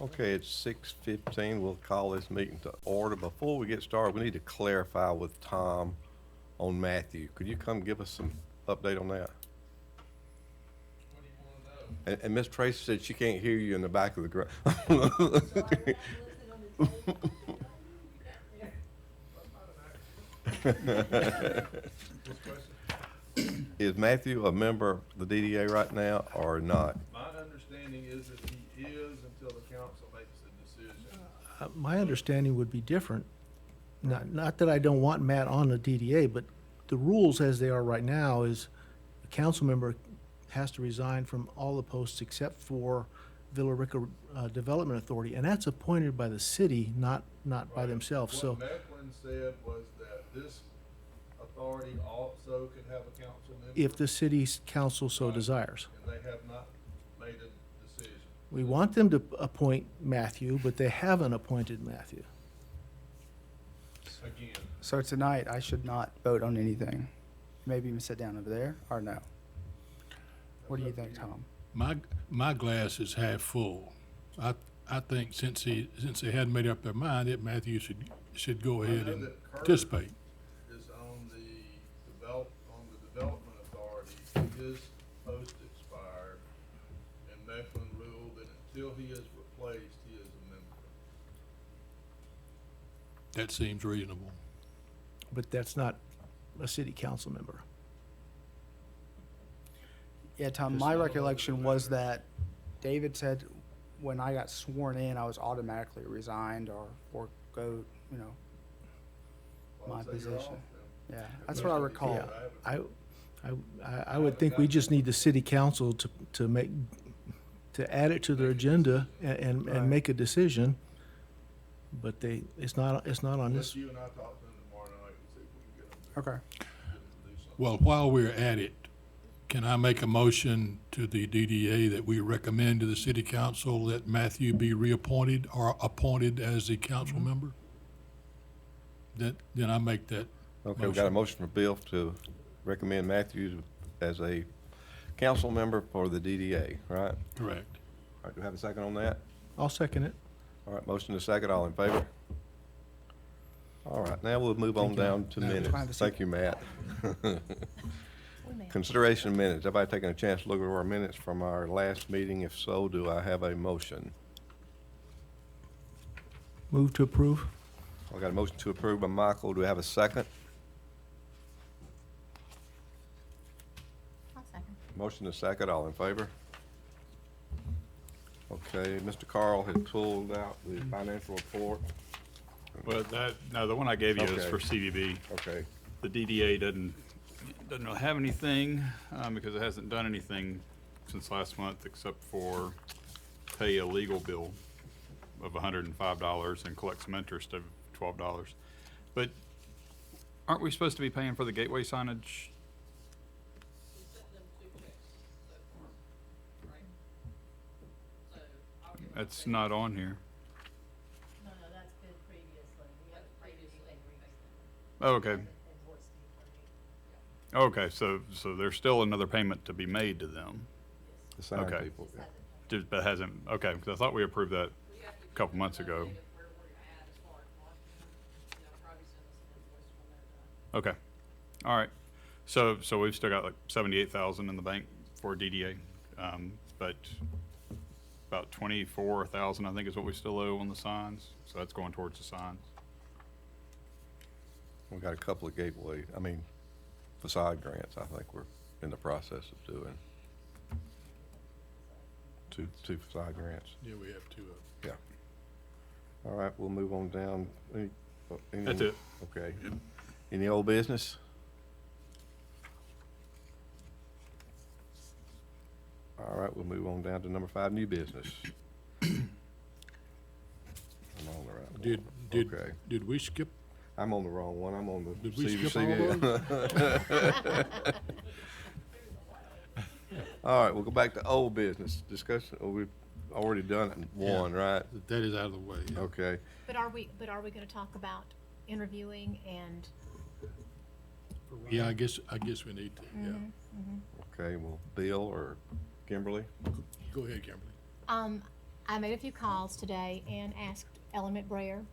Okay, it's 6:15. We'll call this meeting to order. Before we get started, we need to clarify with Tom on Matthew. Could you come give us some update on that? What do you wanna know? And Miss Tracy said she can't hear you in the back of the ground. This question? Is Matthew a member of the DDA right now or not? My understanding is that he is until the council makes a decision. My understanding would be different. Not that I don't want Matt on the DDA, but the rules as they are right now is a council member has to resign from all the posts except for Villa Rica Development Authority, and that's appointed by the city, not by Right. themselves, so. What Mecklen said was that this authority also could have a council member. If the city's council so Right. desires. And they have not made a decision. We want them to appoint Matthew, but they haven't appointed Matthew. Again, So tonight, I should not vote on anything. Maybe even sit down over there, or no? What do you think, Tom? My glass is half full. I think since they hadn't made up their mind, that Matthew should go I ahead know and that Kurt participate. is on the development authority. His post expired, and Mecklen ruled that until he is replaced, he is a member. That seems reasonable. But that's not a city council member. Yeah, Tom, Just my not a recollection voting was member. that David said when I got sworn in, I was automatically resigned or forego, Well, my I'd say you're position. off then. Yeah, that's what I recall. Yeah. I would think we just need the city council to add it to their agenda and Right. make a decision. But it's not on Unless this. you and I talk to him tomorrow night and see if we can get him Okay. to do something. Well, while we're at it, can I make a motion to the DDA that we recommend to the city council that Matthew be reappointed or appointed as a council member? Then I make that. Okay, we got a motion from Bill to recommend Matthew as a council member for the DDA, right? Correct. All right, do we have a second on that? I'll second it. All right, motion to second, all in favor? All right, now we'll move on Thank you. down to Now, minutes. can I have a seat? Thank you, Matt. Consideration of minutes. Everybody taking a chance to look over our minutes from our last meeting? If so, do I have a motion? Move to approve. I got a motion to approve by Michael. Do we have a second? I'll second. Motion to second, all in favor? Okay, Mr. Carl has pulled out the financial report. Well, no, the one I gave you is Okay. for CVB. Okay, The DDA doesn't really have anything, because it hasn't done anything since last month except for pay a legal bill of $105 and collect some interest of $12. But aren't we supposed to be paying for the gateway signage? That's not on here. No, that's been previously. We haven't previously increased Oh, okay. and voiced the attorney. Okay, so there's still another payment to be made to them. the sign Okay. people. yeah. But hasn't, okay, because I thought we approved that a couple months ago. Okay, all right. So we've still got like 78,000 in the bank for DDA, but about 24,000, I think, is what we still owe on the signs. So that's going towards the signs. We got a couple of facade grants, I think we're in the process of doing. Two facade grants. Yeah, we have two of them. All right, we'll move on down. That's it. Okay. Any old business? All right, we'll move on down to number 5, new business. I'm on the right one. Okay. Did we skip? I'm on the wrong one. I'm on the Did we skip CVC. All right, we'll go back to old business discussion. We've already done one, right? That is out of the way. Yeah. Okay. But are we gonna talk about interviewing and, Yeah, I guess we need to, yeah. Okay, well, Bill or Kimberly? Go ahead, Kimberly. I made a few calls today and asked Element Brayer,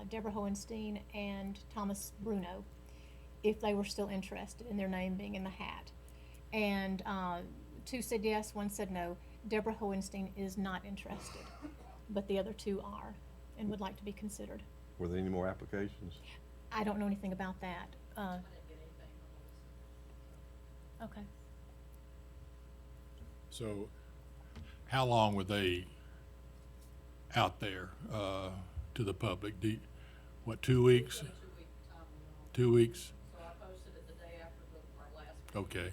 Deborah Hohenstein, and Thomas Bruno if they were still interested in their name being in the hat. And two said yes, one said no. Deborah Hohenstein is not interested, but the other two are and would like to be considered. Were there any more applications? I don't know anything about that. I didn't get anything from Okay. So how long were they out there to the public? What, 2 weeks? Melissa. 2-week time limit. 2 weeks? So I posted it the day after our last meeting. Okay.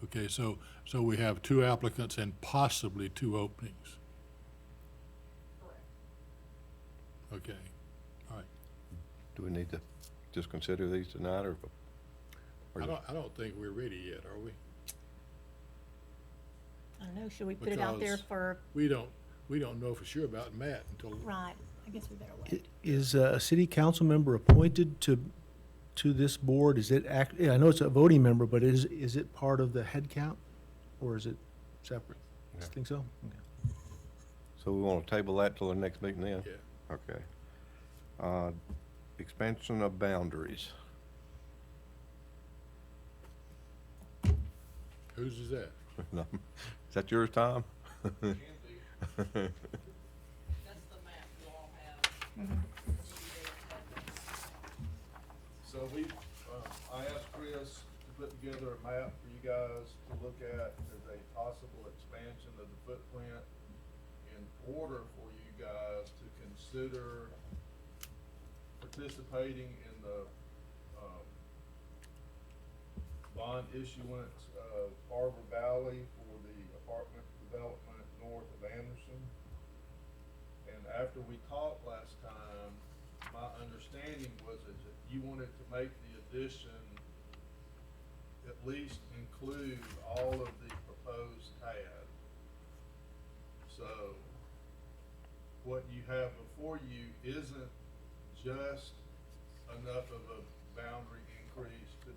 Okay, so we have 2 applicants and possibly 2 openings. Correct. Okay, all right. Do we need to just consider these tonight, or? I don't think we're ready yet, are we? I don't know, should we put it out there Because- for, We don't know for sure about Matt until, right, I guess we better wait. Is a city council member appointed to this board? Is it I know it's a voting member, but is it part of the head count? Or is it separate? Yeah. Think so? Okay. So we want to table that till the next meeting then? yeah. Okay. Expansion of boundaries. Whose is that? No. Is that yours, Tom? That's the map you all have. So we, I asked Chris to put together a map for you guys to look at as a possible expansion of the footprint in order for you guys to consider participating in the, bond issuance of Arbor Valley for the apartment development north of Anderson. And after we talked last time, my understanding was that you wanted to make the addition at least include all of the proposed TAD. So what you have before you isn't just enough of a boundary increase to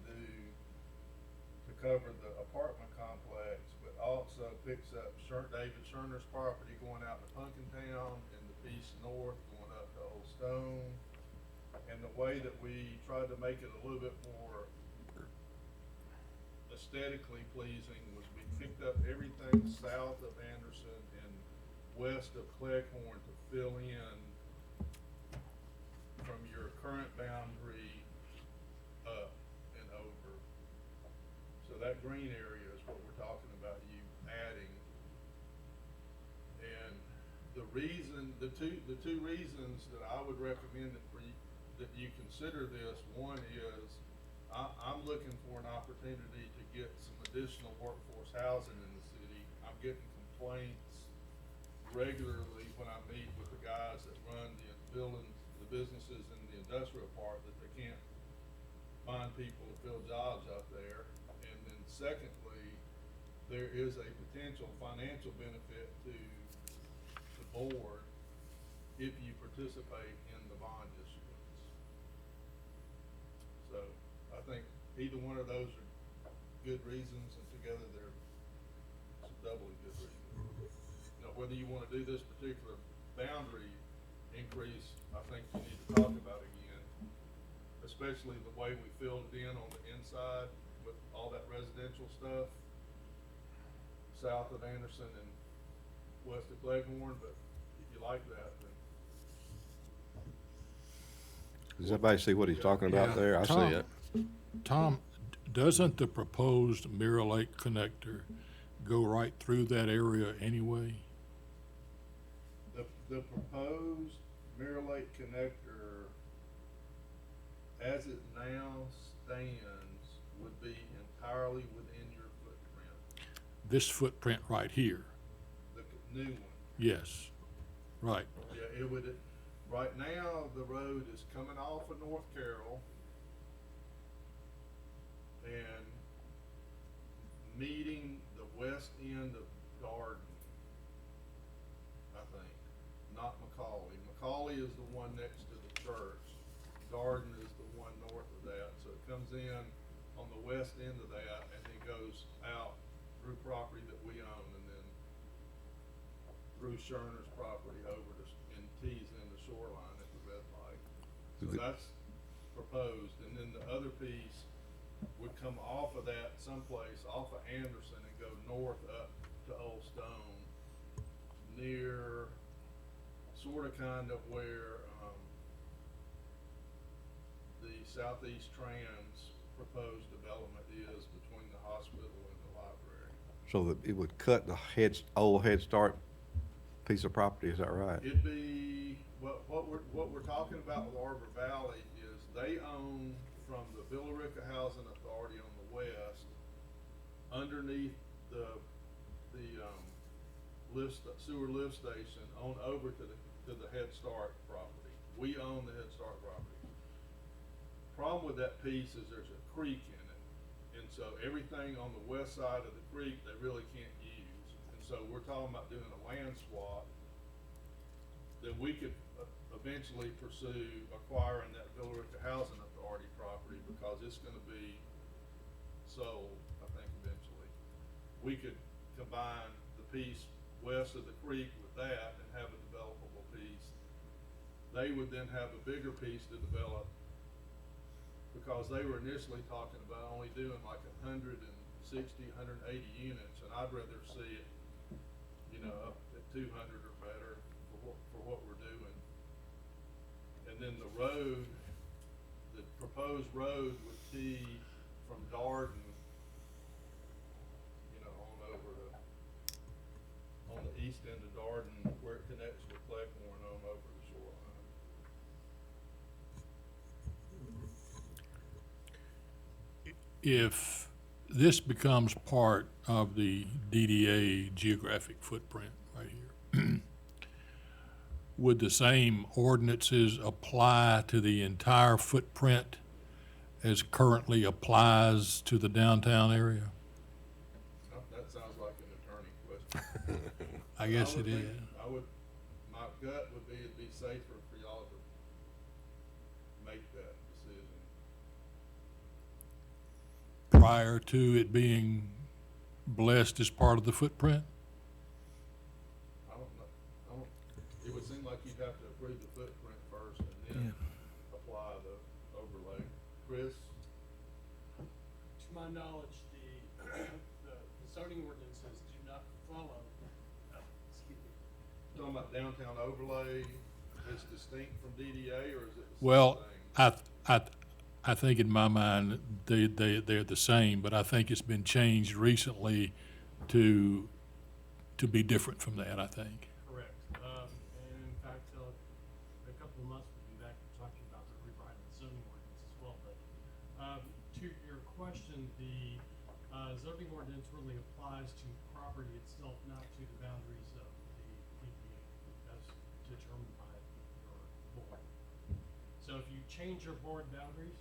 cover the apartment complex, but also picks up David Scherner's property going out to Punkintown and the piece north going up to Old Stone. And the way that we tried to make it a little bit more aesthetically pleasing was we picked up everything south of Anderson and west of Cleghorn to fill in from your current boundary up and over. So that green area is what we're talking about you adding. And the two reasons that I would recommend it for you, that you consider this, one is I'm looking for an opportunity to get some additional workforce housing in the city. I'm getting complaints regularly when I meet with the guys that run the businesses in the industrial park that they can't find people to fill jobs out there. And then secondly, there is a potential financial benefit to the board if you participate in the bond issuance. So I think either one of those are good reasons, and together they're some doubly good reasons. Now, whether you wanna do this particular boundary increase, I think you need to talk about again, especially the way we filled it in on the inside with all that residential stuff south of Anderson and west of Cleghorn, but if you like that, then. Does everybody see what he's talking about Yeah. there? I Tom. see it. Tom, doesn't the proposed Mirror Lake connector go right through that area anyway? The proposed Mirror Lake connector, as it now stands, would be entirely within your footprint, This footprint right here? the new one. Yes, right. Yeah, it would, right now, the road is coming off of North Carroll and meeting the west end of Garden, I think, not McCauley. McCauley is the one next to the church. Garden is the one north of that, so it comes in on the west end of that and then goes out through property that we own and then Bruce Scherner's property over to, and tees in the shoreline at the red light. So The- that's proposed, and then the other piece would come off of that someplace, off of Anderson and go north up to Old Stone, near, sorta kind of where, the Southeast Trans proposed development is between the hospital and the library. So that it would cut the old Head Start piece of property, is that right? It'd be, what we're talking about with Arbor Valley is they own from the Billerica Housing Authority on the west, underneath the sewer lift station, on over to the Head Start property. We own the Head Start property. Problem with that piece is there's a creek in it, and so everything on the west side of the creek, they really can't use. And so we're talking about doing a land swap, then we could eventually pursue acquiring that Billerica Housing Authority property, because it's gonna be sold, I think, eventually. We could combine the piece west of the creek with that and have a developable piece. They would then have a bigger piece to develop, because they were initially talking about only doing like 160, 180 units, and I'd rather see it, you know, up at 200 or better for what we're doing. And then the road, the proposed road would tee from Darden, you know, on over to, on the east end of Darden, where it connects with Fleckmore, and on over the shoreline. If this becomes part of the DDA geographic footprint right here, would the same ordinances apply to the entire footprint as currently applies to the downtown area? That sounds like an attorney question. I guess would it is. think- my gut would be it'd be safer for y'all to make that decision. Prior to it being blessed as part of the footprint? I don't know, it would seem like you'd have to approve the footprint first and then apply the overlay. Chris? To my knowledge, the zoning ordinances do not follow, excuse me. Talking about downtown overlay is distinct from DDA, or is it the same Well, thing? I think in my mind, they're the same, but I think it's been changed recently to be different from that, I think. Correct. And in fact, a couple of months, we'll be back talking about the rewriting of the zoning ordinance as well. But to your question, the zoning ordinance really applies to property itself, not to the boundaries of the DDA. That's determined by your board. So if you change your board boundaries,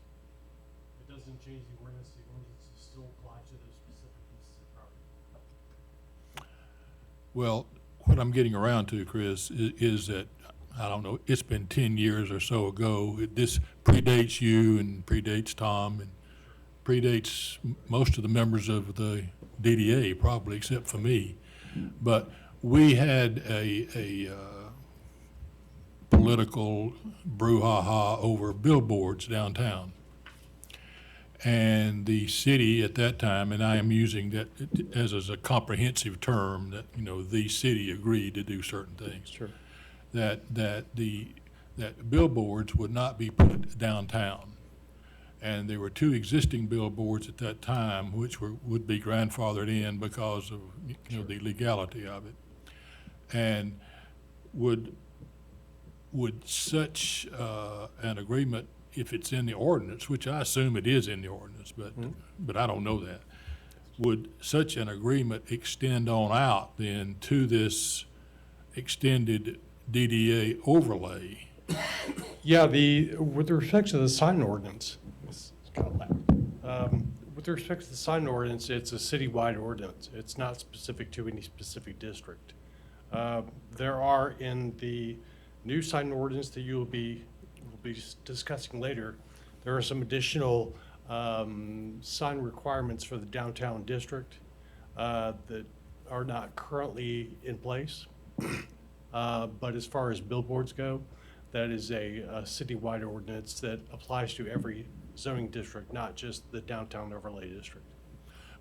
it doesn't change the ordinance. The ordinance is still apply to those specific pieces of property. Well, what I'm getting around to, Chris, is that, I don't know, it's been 10 years or so ago. This predates you and predates Tom and predates most of the members of the DDA, probably, except for me. But we had a political brouhaha over billboards downtown. And the city at that time, and I am using that as a comprehensive term, that, you know, the city agreed to do certain things. Sure. That billboards would not be put downtown. And there were two existing billboards at that time which would be grandfathered in because of, you know, the legality of it. And would such an agreement, if it's in the ordinance, which I assume it is in the ordinance, but I don't know that, would such an agreement extend on out then to this extended DDA overlay? Yeah, with respect to the sign ordinance, it's kind of loud. With respect to the sign ordinance, it's a citywide ordinance. It's not specific to any specific district. There are in the new sign ordinance that we'll be discussing later, there are some additional sign requirements for the downtown district that are not currently in place. But as far as billboards go, that is a citywide ordinance that applies to every zoning district, not just the downtown overlay district.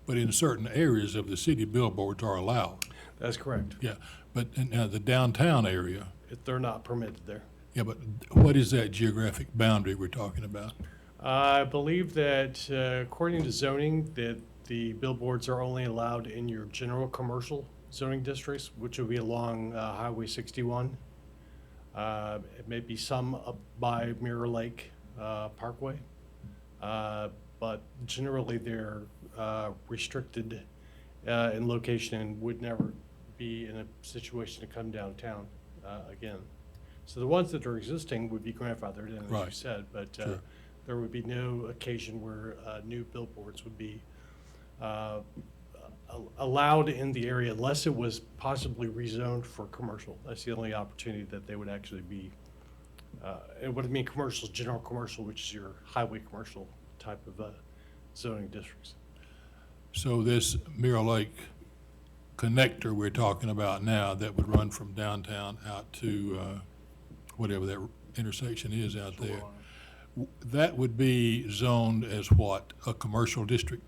But in certain areas of the city, billboards are allowed. That's correct. Yeah, but in the downtown area, They're not permitted there. yeah, but what is that geographic boundary we're talking about? I believe that according to zoning, that the billboards are only allowed in your general commercial zoning districts, which would be along Highway 61. It may be some up by Mirror Lake Parkway, but generally they're restricted in location and would never be in a situation to come downtown again. So the ones that are existing would be grandfathered in, as you Right. said, but Sure. there would be no occasion where new billboards would be allowed in the area unless it was possibly rezoned for commercial. That's the only opportunity that they would actually be, and what I mean commercial, is general commercial, which is your highway commercial type of zoning districts. So this Mirror Lake connector we're talking about now that would run from downtown out to whatever that intersection is out there, that would be zoned as what, a commercial district?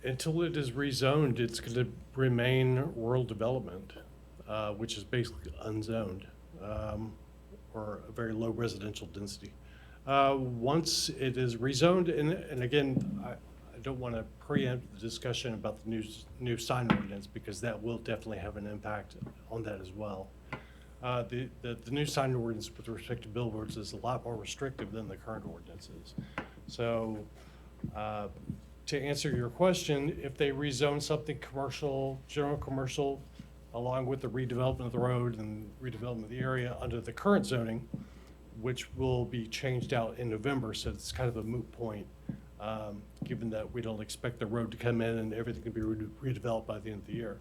Until it is rezoned, it's going to remain rural development, which is basically unzoned, or a very low residential density. Once it is rezoned, and again, I don't want to preempt the discussion about the new sign ordinance, because that will definitely have an impact on that as well. The new sign ordinance with respect to billboards is a lot more restrictive than the current ordinance is. So, to answer your question, if they rezone something commercial, general commercial, along with the redevelopment of the road and redevelopment of the area under the current zoning, which will be changed out in November, so it's kind of a moot point, given that we don't expect the road to come in and everything can be redeveloped by the end of the year.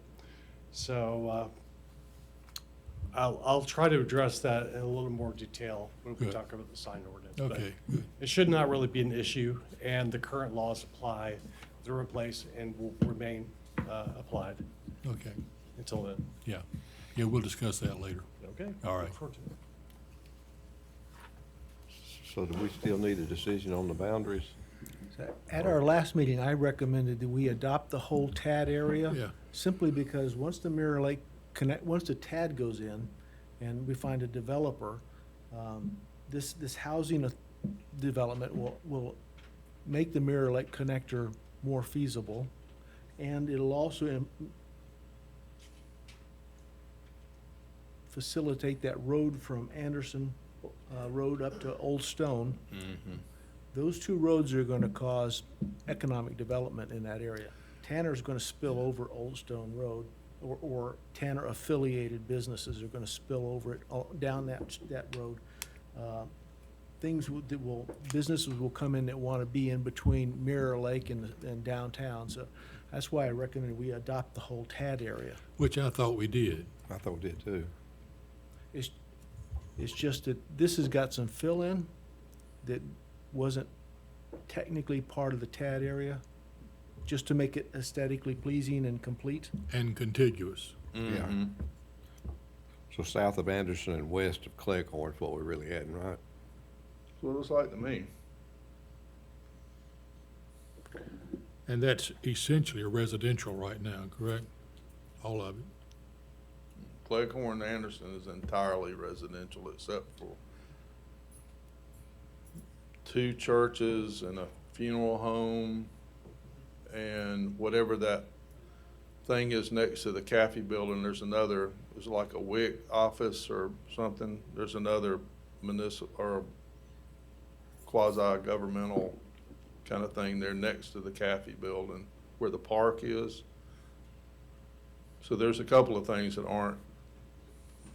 So I'll try to address that in a little more detail when we Good. talk about the sign ordinance. but Okay, good. It should not really be an issue, and the current laws apply, they're in place and will remain applied Okay, until then. yeah. Yeah, we'll discuss that later. Okay? All right. Look forward to it. So do we still need a decision on the boundaries? At our last meeting, I recommended that we adopt the whole TAD area. Yeah. Simply because once the Mirror Lake once the TAD goes in and we find a developer, this housing development will make the Mirror Lake connector more feasible. And it'll also facilitate that road from Anderson Road up to Old Stone. Those two roads are gonna cause economic development in that area. Tanner's gonna spill over Old Stone Road, or Tanner affiliated businesses are gonna spill over it, down that road. Businesses will come in that wanna be in between Mirror Lake and downtown, so that's why I recommend we adopt the whole TAD area. Which I thought we did. I thought we did too. It's just that this has got some fill-in that wasn't technically part of the TAD area, just to make it aesthetically pleasing and complete. And contiguous. Yeah. So south of Anderson and west of Cleghorn is what we're really adding, right? That's what it looks like to me. And that's essentially a residential right now, correct? All of it? Cleghorn Anderson is entirely residential except for two churches and a funeral home and whatever that thing is next to the Caffey building. There's like a WIC office or something. There's another municipal or quasi-governmental kind of thing there next to the Caffey building where the park is. So there's a couple of things that aren't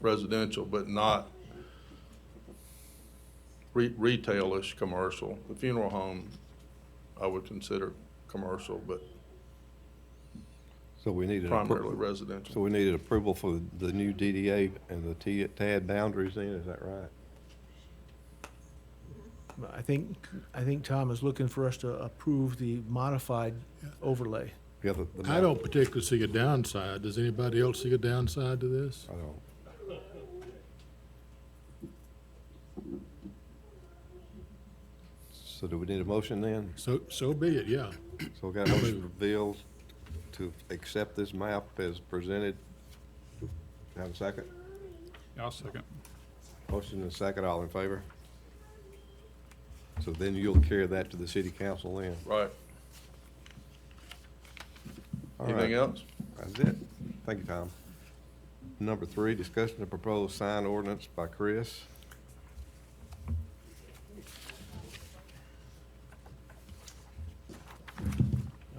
residential, but not retail-ish commercial. The funeral home, I would consider commercial, but So we needed. primarily residential. So we needed approval for the new DDA and the TAD boundaries then, is that right? I think Tom is looking for us to approve the modified overlay. Yeah, the I don't particularly see a downside. Does anybody else see a downside to this? I don't. So do we need a motion then? So be it, yeah. So we got a motion from Bill to accept this map as presented. Have a second? I'll second. Motion and second, all in favor? So then you'll carry that to the city council then? Right. All Anything right. else? That's it. Thank you, Tom. Number 3, discussion of proposed sign ordinance by Chris.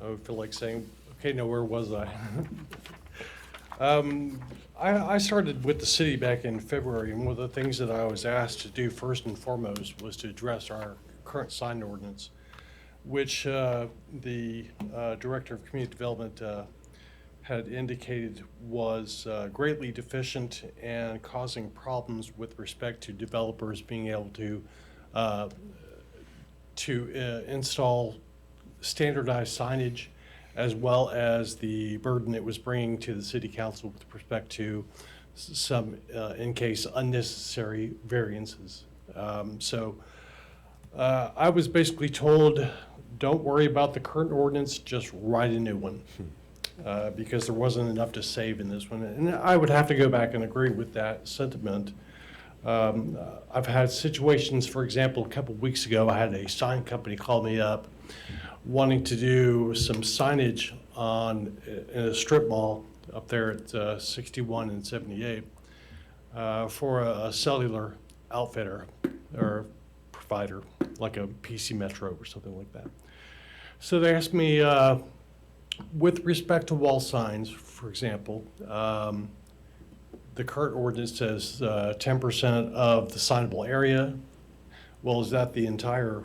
I feel like saying, okay, now where was I? I started with the city back in February, and one of the things that I was asked to do first and foremost was to address our current sign ordinance, which the Director of Community Development had indicated was greatly deficient and causing problems with respect to developers being able to install standardized signage, as well as the burden it was bringing to the city council with respect to some, in case, unnecessary variances. So I was basically told, don't worry about the current ordinance, just write a new one. Because there wasn't enough to save in this one. And I would have to go back and agree with that sentiment. I've had situations, for example, a couple weeks ago, I had a sign company call me up wanting to do some signage in a strip mall up there at 61 and 78 for a cellular outfitter or provider, like a PC Metro or something like that. So they asked me, with respect to wall signs, for example, the current ordinance says 10% of the signable area. Well, is that the entire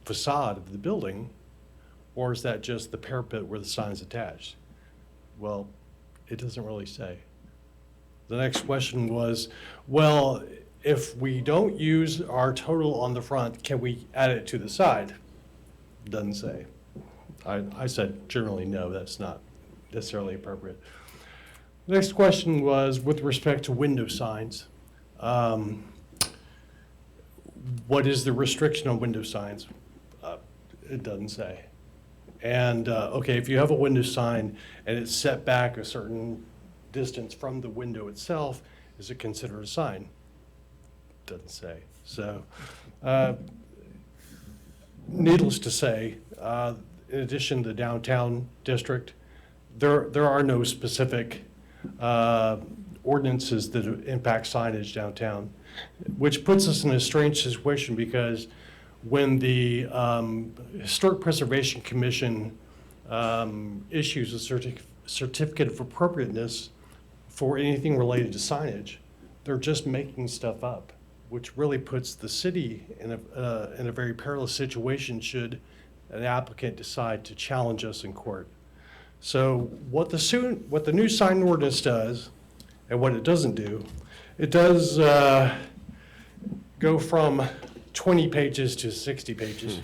facade of the building, or is that just the parapet where the sign's attached? Well, it doesn't really say. The next question was, well, if we don't use our total on the front, can we add it to the side? Doesn't say. I said generally no, that's not necessarily appropriate. The next question was with respect to window signs. What is the restriction on window signs? It doesn't say. And okay, if you have a window sign and it's set back a certain distance from the window itself, is it considered a sign? Doesn't say. So needless to say, in addition to the downtown district, there are no specific ordinances that impact signage downtown, which puts us in a strange situation because when the Historic Preservation Commission issues a certificate of appropriateness for anything related to signage, they're just making stuff up, which really puts the city in a very perilous situation should an applicant decide to challenge us in court. So what the new sign ordinance does, and what it doesn't do, it does go from 20 pages to 60 pages.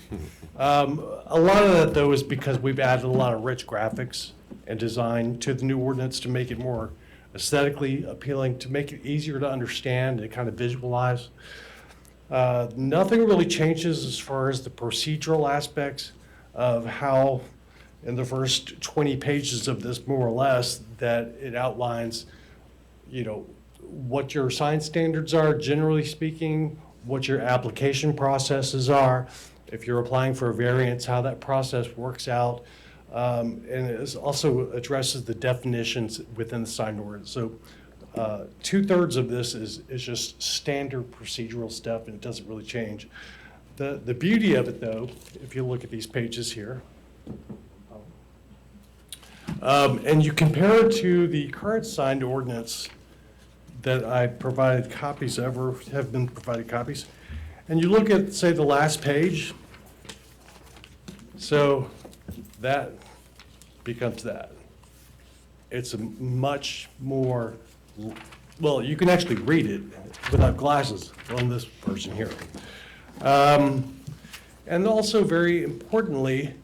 A lot of that, though, is because we've added a lot of rich graphics and design to the new ordinance to make it more aesthetically appealing, to make it easier to understand and kind of visualize. Nothing really changes as far as the procedural aspects of how, in the first 20 pages of this, more or less, that it outlines, what your sign standards are, generally speaking, what your application processes are, if you're applying for a variance, how that process works out, and it also addresses the definitions within the sign ordinance. So 2/3 of this is just standard procedural stuff, and it doesn't really change. The beauty of it, though, if you look at these pages here, and you compare it to the current signed ordinance that I provided copies of, or have been provided copies, and you look at, say, the last page, so that becomes that. It's a much more, well, you can actually read it without glasses on this version here. And also, very importantly,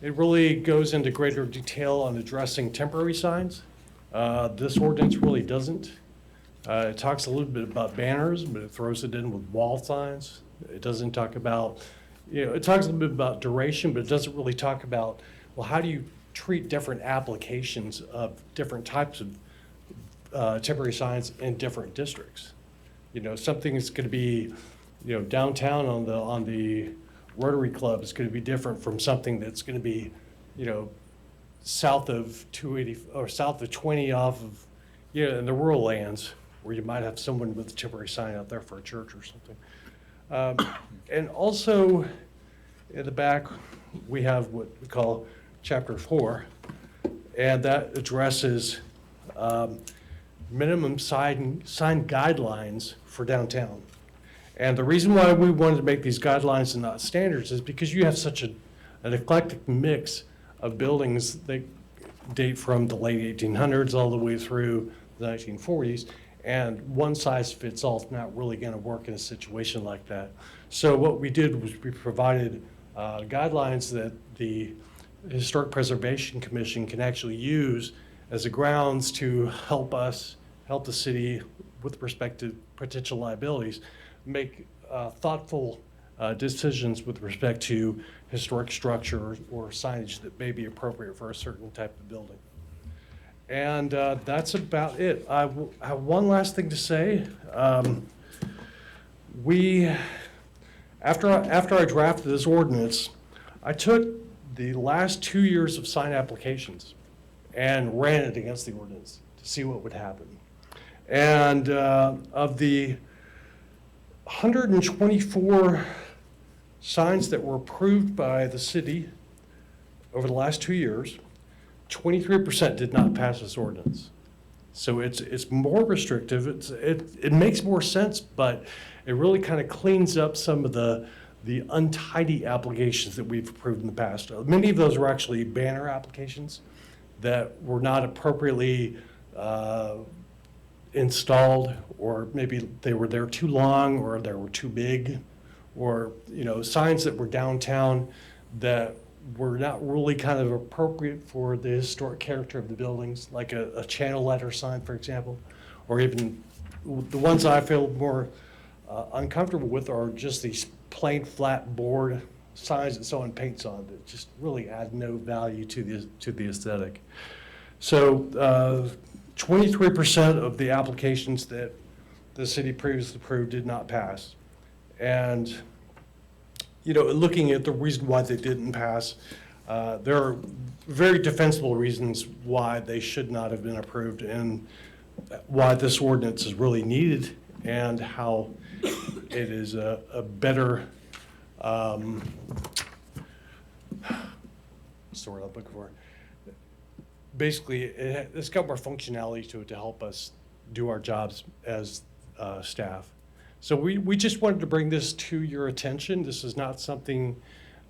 it really goes into greater detail on addressing temporary signs. This ordinance really doesn't. It talks a little bit about banners, but it throws it in with wall signs. It doesn't talk about, it talks a little bit about duration, but it doesn't really talk about, well, how do you treat different applications of different types of temporary signs in different districts? Something is going to be, downtown on the Rotary Club is going to be different from something that's going to be, south of 280 or south of 20 off of, in the rural lands where you might have someone with a temporary sign out there for a church or something. And also in the back, we have what we call Chapter 4, and that addresses minimum sign guidelines for downtown. And the reason why we wanted to make these guidelines and not standards is because you have such an eclectic mix of buildings that date from the late 1800s all the way through the 1940s, and one size fits all is not really going to work in a situation like that. So what we did was we provided guidelines that the Historic Preservation Commission can actually use as a grounds to help the city with respect to potential liabilities, make thoughtful decisions with respect to historic structure or signage that may be appropriate for a certain type of building. And that's about it. I have one last thing to say. After I drafted this ordinance, I took the last 2 years of sign applications and ran it against the ordinance to see what would happen. And of the 124 signs that were approved by the city over the last 2 years, 23% did not pass this ordinance. So it's more restrictive. It makes more sense, but it really kind of cleans up some of the untidy applications that we've approved in the past. Many of those were actually banner applications that were not appropriately installed, or maybe they were there too long, or they were too big, or signs that were downtown that were not really kind of appropriate for the historic character of the buildings, like a channel letter sign, for example, or even the ones I feel more uncomfortable with are just these plain flat board signs that someone paints on that just really add no value to the aesthetic. So 23% of the applications that the city previously approved did not pass. And looking at the reason why they didn't pass, there are very defensible reasons why they should not have been approved, and why this ordinance is really needed, and how it is a better, what's the word I'm looking for? Basically, it's got more functionality to it to help us do our jobs as staff. So we just wanted to bring this to your attention. This is not something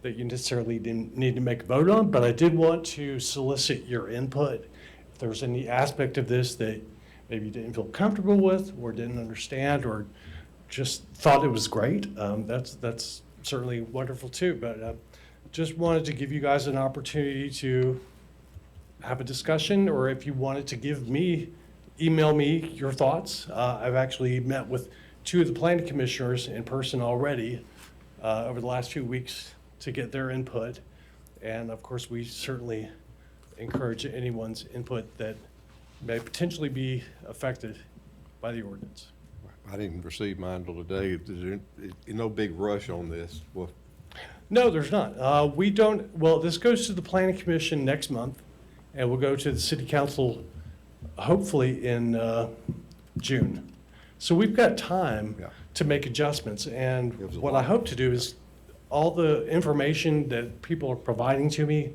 that you necessarily didn't need to make a vote on, but I did want to solicit your input. If there's any aspect of this that maybe you didn't feel comfortable with, or didn't understand, or just thought it was great, that's certainly wonderful too. But just wanted to give you guys an opportunity to have a discussion, or if you wanted to email me your thoughts. I've actually met with 2 of the planning commissioners in person already over the last few weeks to get their input. And of course, we certainly encourage anyone's input that may potentially be affected by the ordinance. I didn't receive mine till today. There's no big rush on this. Well, No, there's not. This goes to the planning commission next month, and we'll go to the city council hopefully in June. So we've got time Yeah. to make adjustments, and Gives a what lot. I hope to do is all the information that people are providing to me,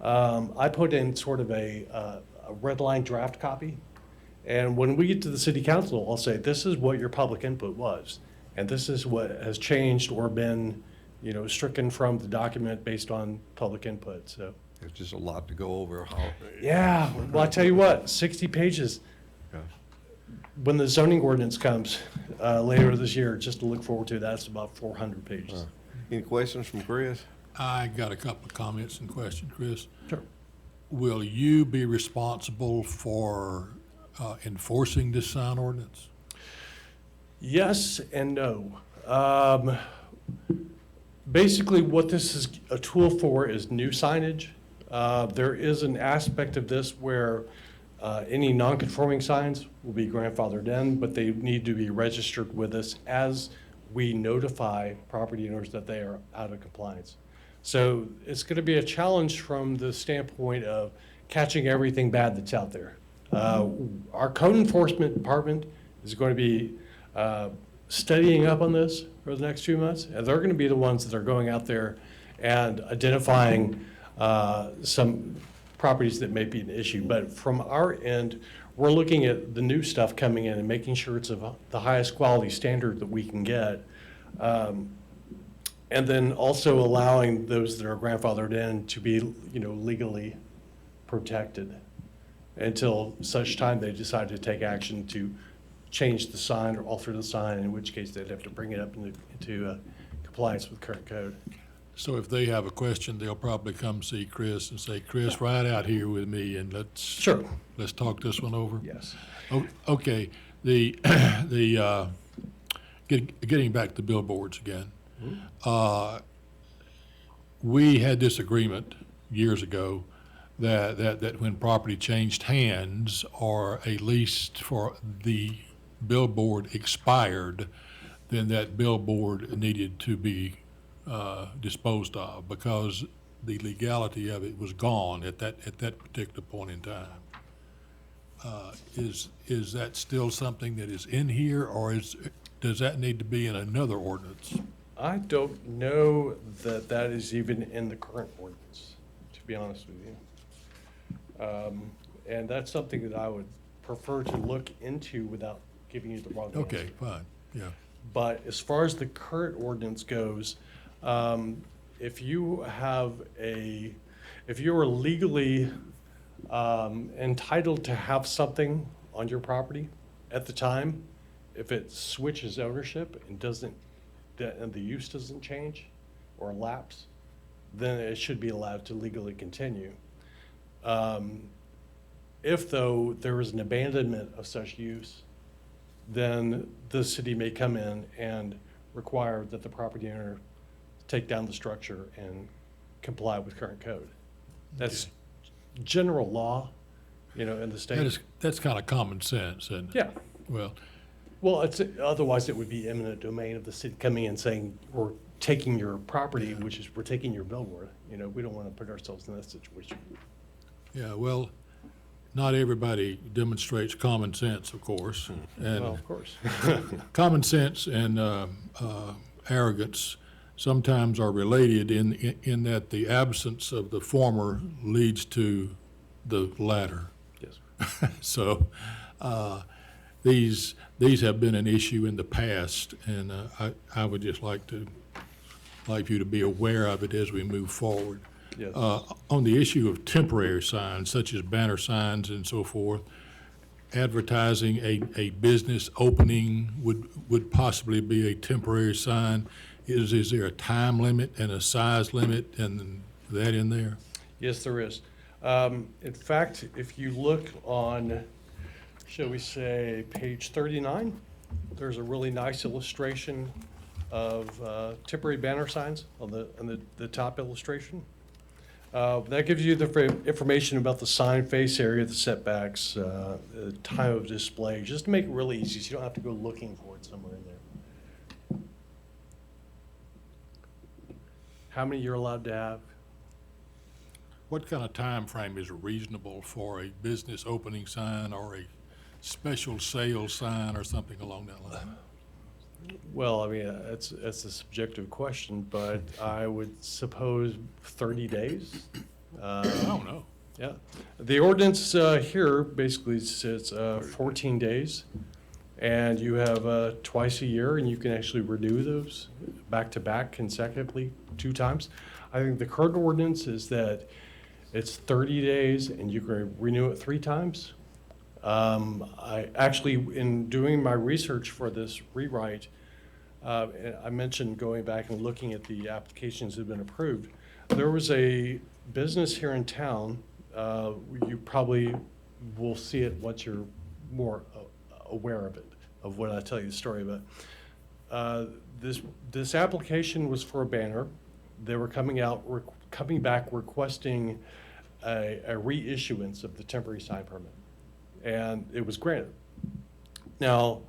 I put in sort of a red line draft copy. And when we get to the city council, I'll say, this is what your public input was, and this is what has changed or been, stricken from the document based on public input. So, there's just a lot to go over. yeah, well, I tell you what, 60 pages. Yeah. When the zoning ordinance comes later this year, just to look forward to, that's about 400 pages. Any questions from Chris? I got a couple of comments and questions, Chris. Sure. Will you be responsible for enforcing this sign ordinance? Yes and no. Basically, what this is a tool for is new signage. There is an aspect of this where any non-conforming signs will be grandfathered in, but they need to be registered with us as we notify property owners that they are out of compliance. So it's going to be a challenge from the standpoint of catching everything bad that's out there. Our code enforcement department is going to be studying up on this for the next few months, and they're going to be the ones that are going out there and identifying some properties that may be an issue. But from our end, we're looking at the new stuff coming in and making sure it's of the highest quality standard that we can get. And then also allowing those that are grandfathered in to be, legally protected until such time they decide to take action to change the sign or alter the sign, in which case they'd have to bring it up into compliance with current code. So if they have a question, they'll probably come see Chris and say, Chris, ride out here with me and Sure. let's talk this one over. Yes. Okay, getting back to billboards again. We had this agreement years ago that when property changed hands or a lease for the billboard expired, then that billboard needed to be disposed of because the legality of it was gone at that particular point in time. Is that still something that is in here, or does that need to be in another ordinance? I don't know that that is even in the current ordinance, to be honest with you. And that's something that I would prefer to look into without giving you the wrong answer. Okay, fine, yeah. But as far as the current ordinance goes, if you are legally entitled to have something on your property at the time, if it switches ownership and the use doesn't change or lapse, then it should be allowed to legally continue. If though there is an abandonment of such use, then the city may come in and require that the property owner take down the structure and comply with current code. That's general law, in the state. That's kind of common sense, and Yeah. well, Otherwise it would be eminent domain of the city coming in saying, we're taking your property, which is, we're taking your billboard. We don't want to put ourselves in that situation. yeah, well, not everybody demonstrates common sense, of course, and Well, of course. common sense and arrogance sometimes are related in that the absence of the former leads to the latter. Yes. So these have been an issue in the past, and I would just like you to be aware of it as we move forward. Yes. On the issue of temporary signs, such as banner signs and so forth, advertising a business opening would possibly be a temporary sign. Is there a time limit and a size limit and that in there? Yes, there is. In fact, if you look on, shall we say, page 39, there's a really nice illustration of temporary banner signs on the top illustration. That gives you the information about the sign face area, the setbacks, the time of display, just to make it really easy so you don't have to go looking for it somewhere in there. How many you're allowed to have? What kind of time frame is reasonable for a business opening sign or a special sales sign or something along that line? Well, I mean, it's a subjective question, but I would suppose 30 days. I don't know. Yeah. The ordinance here basically says 14 days, and you have twice a year, and you can actually renew those back-to-back consecutively 2 times. I think the current ordinance is that it's 30 days, and you can renew it 3 times. I actually, in doing my research for this rewrite, I mentioned going back and looking at the applications that have been approved. There was a business here in town, you probably will see it once you're more aware of it, of what I tell you the story about. This application was for a banner. They were coming back requesting a reissuance of the temporary sign permit, and it was granted. Now,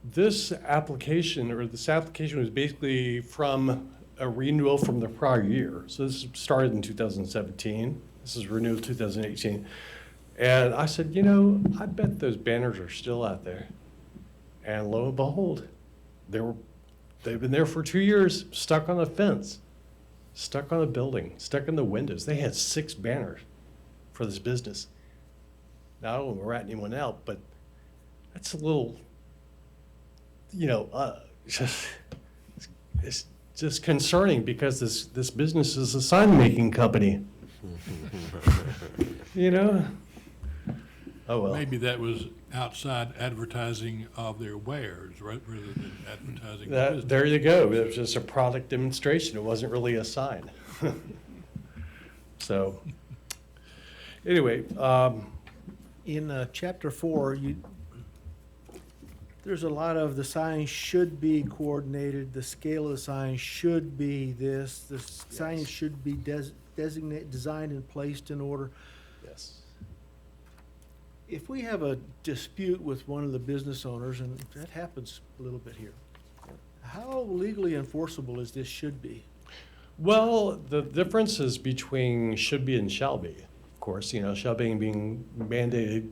this application was basically from a renewal from the prior year. So this started in 2017. This is renewed 2018. And I said, I bet those banners are still out there. And lo and behold, they've been there for 2 years, stuck on a fence, stuck on a building, stuck in the windows. They had 6 banners for this business. Now, I don't want to rat anyone out, but that's a little, it's just concerning because this business is a sign-making company. Oh, well. Maybe that was outside advertising of their wares rather than advertising the business. There you go. It was just a product demonstration. It wasn't really a sign. So, anyway, In chapter 4, there's a lot of the sign should be coordinated, the scale of the sign should be this, the sign should be designed and placed in order. yes. If we have a dispute with one of the business owners, and that happens a little bit here, how legally enforceable is this should be? Well, the difference is between should be and shall be. Of course, shall be being mandated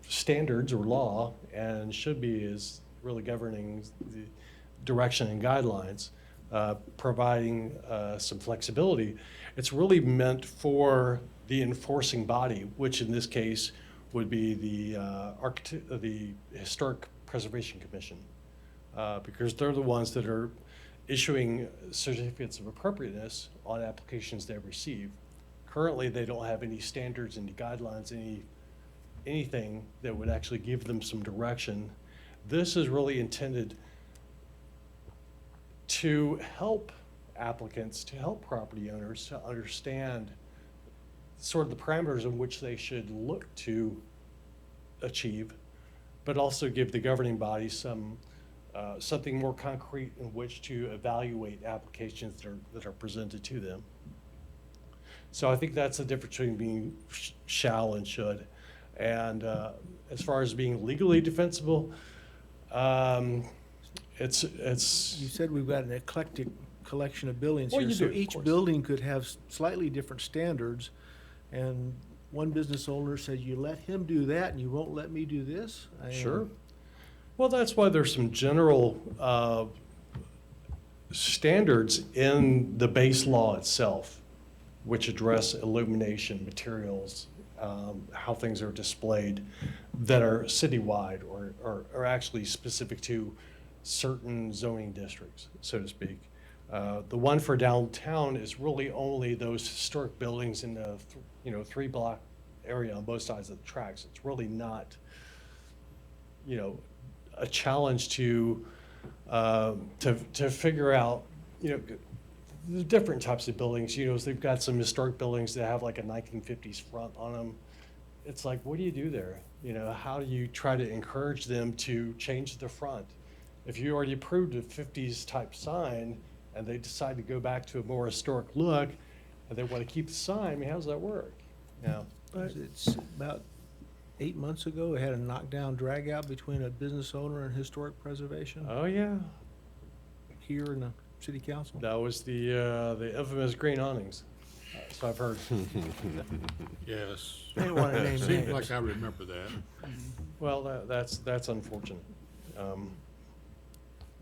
standards or law, and should be is really governing the direction and guidelines, providing some flexibility. It's really meant for the enforcing body, which in this case would be the Historic Preservation Commission, because they're the ones that are issuing certificates of appropriateness on applications they receive. Currently, they don't have any standards, any guidelines, anything that would actually give them some direction. This is really intended to help applicants, to help property owners to understand sort of the parameters in which they should look to achieve, but also give the governing body something more concrete in which to evaluate applications that are presented to them. So I think that's the difference between being shall and should. And as far as being legally defensible, it's. You said we've got an eclectic collection of buildings Well, here, you so do, of each course. building could have slightly different standards, and one business owner said, you let him do that and you won't let me do this? Sure. Well, that's why there's some general standards in the base law itself, which address illumination, materials, how things are displayed, that are citywide or actually specific to certain zoning districts, so to speak. The one for downtown is really only those historic buildings in the 3-block area on both sides of the tracks. It's really not, a challenge to figure out, the different types of buildings. They've got some historic buildings that have like a 1950s front on them. It's like, what do you do there? How do you try to encourage them to change the front? If you already approved a 50s type sign and they decide to go back to a more historic look and they want to keep the sign, how does that work? It's about 8 months ago, we had a knockdown drag out between a business owner and historic preservation Oh, yeah. here in the city council. That was the infamous green awnings. So I've heard. Yes. I didn't want to name Seems names. like I remember that. Well, that's unfortunate.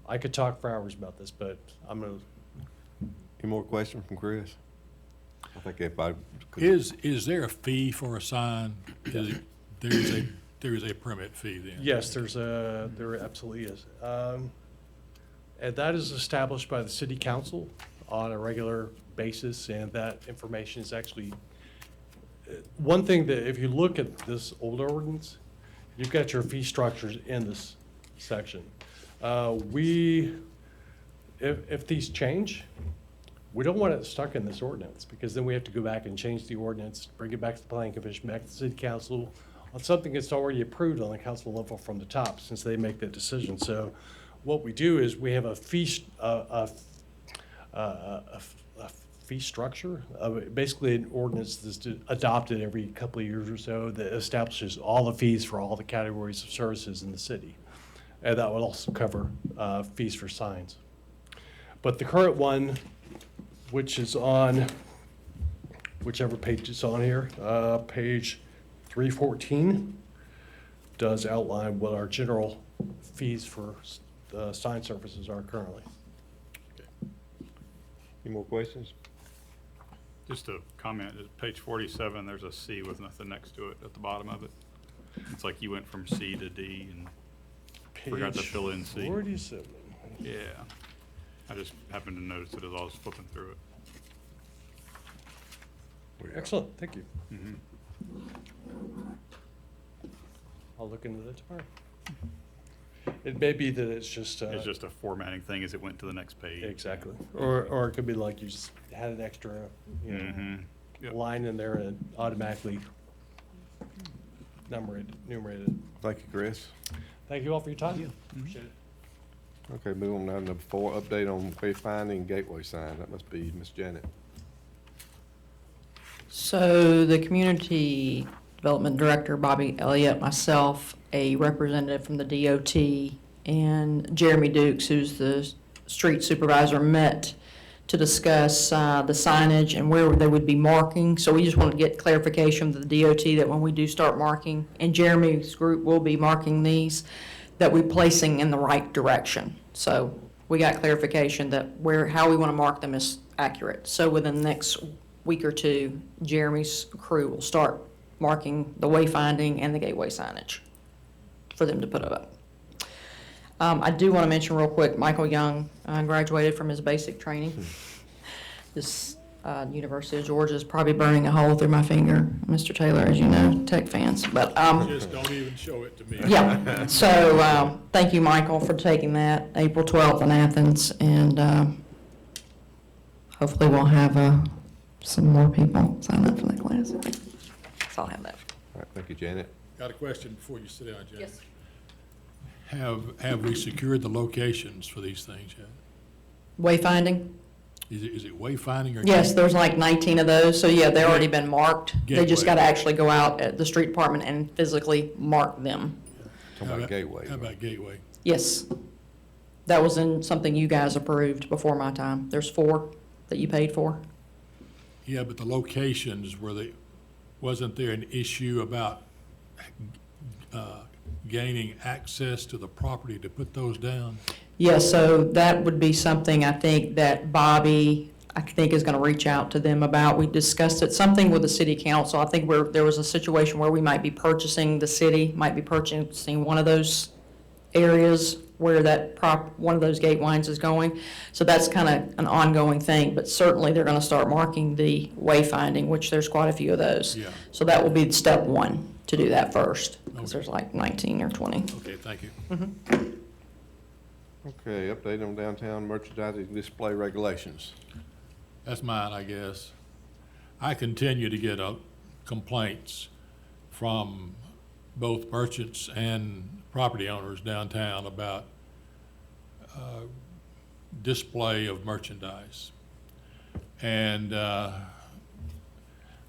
I could talk for hours about this, but I'm gonna. Any more questions from Chris? I think if I could. Is there a fee for a sign? There is a permit fee then? Yes, there absolutely is. And that is established by the city council on a regular basis, and that information is actually, one thing that, if you look at this old ordinance, you've got your fee structures in this section. If these change, We don't want it stuck in this ordinance, because then we have to go back and change the ordinance, bring it back to the planning commission, back to the city council on something that's already approved on the council level from the top, since they make that decision. So what we do is we have a fee structure, basically an ordinance that's adopted every couple of years or so that establishes all the fees for all the categories of services in the city. And that would also cover fees for signs. But the current one, which is on whichever page it's on here, page 314, does outline what our general fees for sign services are currently. Any more questions? Just a comment, at page 47, there's a C with nothing next to it at the bottom of it. It's like you went from C to D and forgot to Page fill in C. 47. Yeah. I just happened to notice it as I was flipping through it. Excellent, thank you. Mhm. I'll look into that tomorrow. It may be that it's just. It's just a formatting thing as it went to the next page. Exactly. Or it could be like you just had an extra, you know, Mhm. Yep. line in there and it automatically numerated it. Thank you, Chris. Thank you all for your time. Appreciate it. Okay, move on to item number 4, update on wayfinding gateway sign. That must be Miss Janet. So the Community Development Director, Bobby Elliott, myself, a representative from the DOT, and Jeremy Dukes, who's the street supervisor, met to discuss the signage and where they would be marking. So we just want to get clarification from the DOT that when we do start marking, and Jeremy's group will be marking these, that we're placing in the right direction. So we got clarification that how we want to mark them is accurate. So within the next week or two, Jeremy's crew will start marking the wayfinding and the gateway signage for them to put up. I do want to mention real quick, Michael Young graduated from his basic training. This University of Georgia is probably burning a hole through my finger, Mr. Taylor, as you know, Tech fans. But Just don't even show it to me. yeah, so thank you, Michael, for taking that, April 12th in Athens, and hopefully we'll have some more people sign up for that class. So I'll have that. All right, thank you, Janet. Got a question before you sit down, Janet. Yes. Have we secured the locations for these things yet? Wayfinding? Is it wayfinding or? Yes, there's like 19 of those, so yeah, they've already been marked. They just Gateway. got to actually go out at the street department and physically mark them. Talking about gateway. How about Gateway? Yes. That was in something you guys approved before my time. There's 4 that you paid for. Yeah, but the locations, wasn't there an issue about gaining access to the property to put those down? Yes, so that would be something I think that Bobby, I think, is going to reach out to them about. We discussed it, something with the city council. I think there was a situation where we might be purchasing, the city might be purchasing one of those areas where one of those gate lines is going. So that's kind of an ongoing thing, but certainly they're going to start marking the wayfinding, which there's quite a few of those. Yeah. So that will be step 1, to do that first, because Okay. there's like 19 or 20. Okay, thank you. Okay, update on downtown merchandising display regulations. That's mine, I guess. I continue to get complaints from both merchants and property owners downtown about display of merchandise. And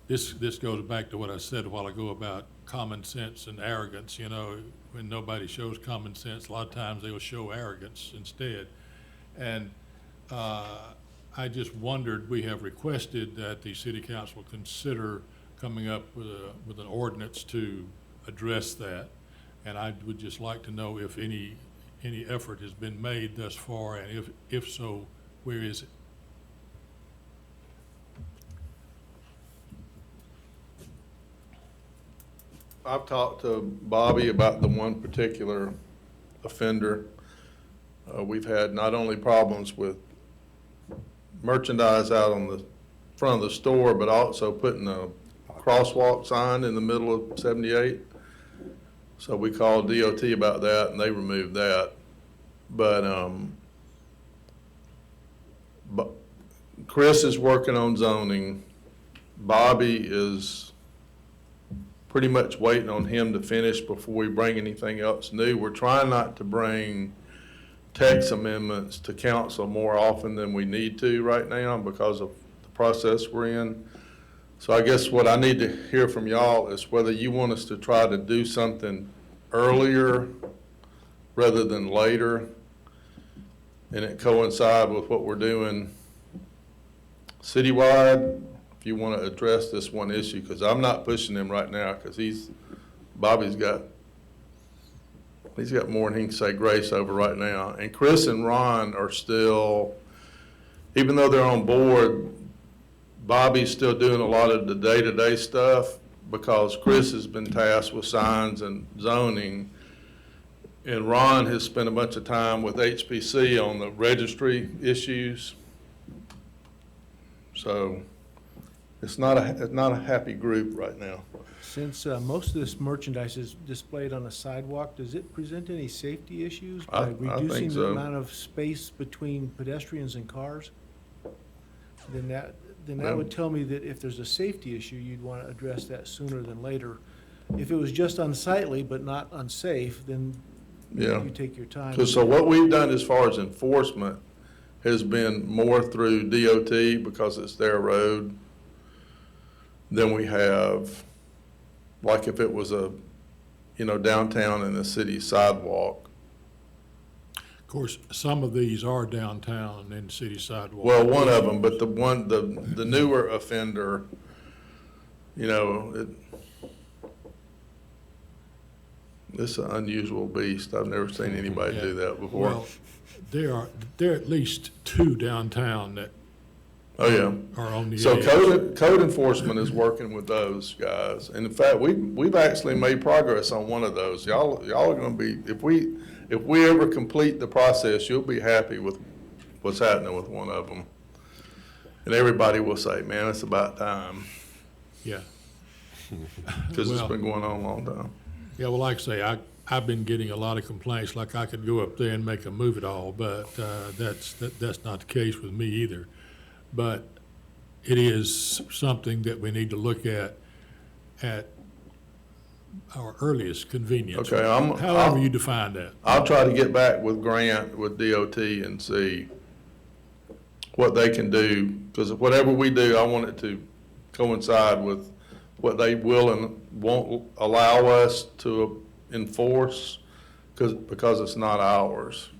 this goes back to what I said a while ago about common sense and arrogance. You know, when nobody shows common sense, a lot of times they will show arrogance instead. And I just wondered, we have requested that the city council consider coming up with an ordinance to address that. And I would just like to know if any effort has been made thus far, and if so, where is it? I've talked to Bobby about the one particular offender. We've had not only problems with merchandise out on the front of the store, but also putting a crosswalk sign in the middle of 78. So we called DOT about that, and they removed that. But Chris is working on zoning. Bobby is pretty much waiting on him to finish before we bring anything else new. We're trying not to bring text amendments to council more often than we need to right now because of the process we're in. So I guess what I need to hear from y'all is whether you want us to try to do something earlier rather than later, and it coincide with what we're doing citywide, if you want to address this one issue, because I'm not pushing him right now, because Bobby's got more than he can say grace over right now. And Chris and Ron are still, even though they're on board, Bobby's still doing a lot of the day-to-day stuff because Chris has been tasked with signs and zoning. And Ron has spent a bunch of time with HPC on the registry issues. So it's not a happy group right now. Since most of this merchandise is displayed on a sidewalk, does it present any safety issues I by think reducing the so. amount of space between pedestrians and cars? Then that Well- would tell me that if there's a safety issue, you'd want to address that sooner than later. If it was just unsightly but not unsafe, then Yeah. you take your time. So what we've done as far as enforcement has been more through DOT because it's their road than we have, like if it was downtown in the city sidewalk. Of course, some of these are downtown and city sidewalks. Well, one of them, but the newer offender, it's an unusual beast. I've never seen anybody do that before. Well, there are at least two downtown that Oh, yeah. are on the So edge. code enforcement is working with those guys. And in fact, we've actually made progress on one of those. Y'all are gonna be, if we ever complete the process, you'll be happy with what's happening with one of them. And everybody will say, man, it's about time, Yeah. because it's Well- been going on a long time. Yeah, well, like I say, I've been getting a lot of complaints, like I could go up there and make a move it all, but that's not the case with me either. But it is something that we need to look at our earliest convenience. Okay, However you define that. I'll try to get back with Grant, with DOT, and see what they can do, because whatever we do, I want it to coincide with what they will and won't allow us to enforce, because it's not ours.